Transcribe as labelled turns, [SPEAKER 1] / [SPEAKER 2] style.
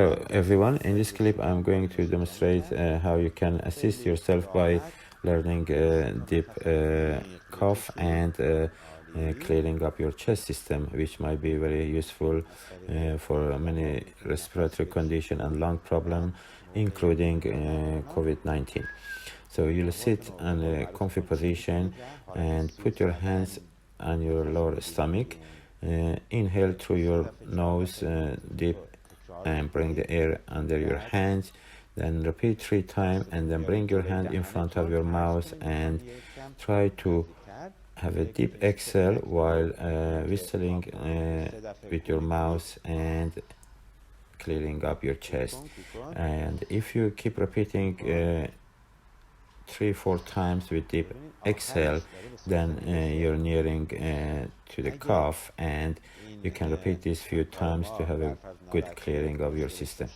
[SPEAKER 1] Hello everyone, in this clip I'm going to demonstrate how you can assist yourself by learning deep cough and clearing up your chest system, which might be very useful for many respiratory condition and lung problem, including COVID-19. So you'll sit in a comfy position and put your hands on your lower stomach. Inhale through your nose deep and bring the air under your hands. Then repeat 3 times and then bring your hand in front of your mouth and try to have a deep exhale while whistling with your mouth and clearing up your chest. And if you keep repeating 3-4 times with deep exhale, then you're nearing to the cough, and you can repeat this few times to have a good clearing of your system.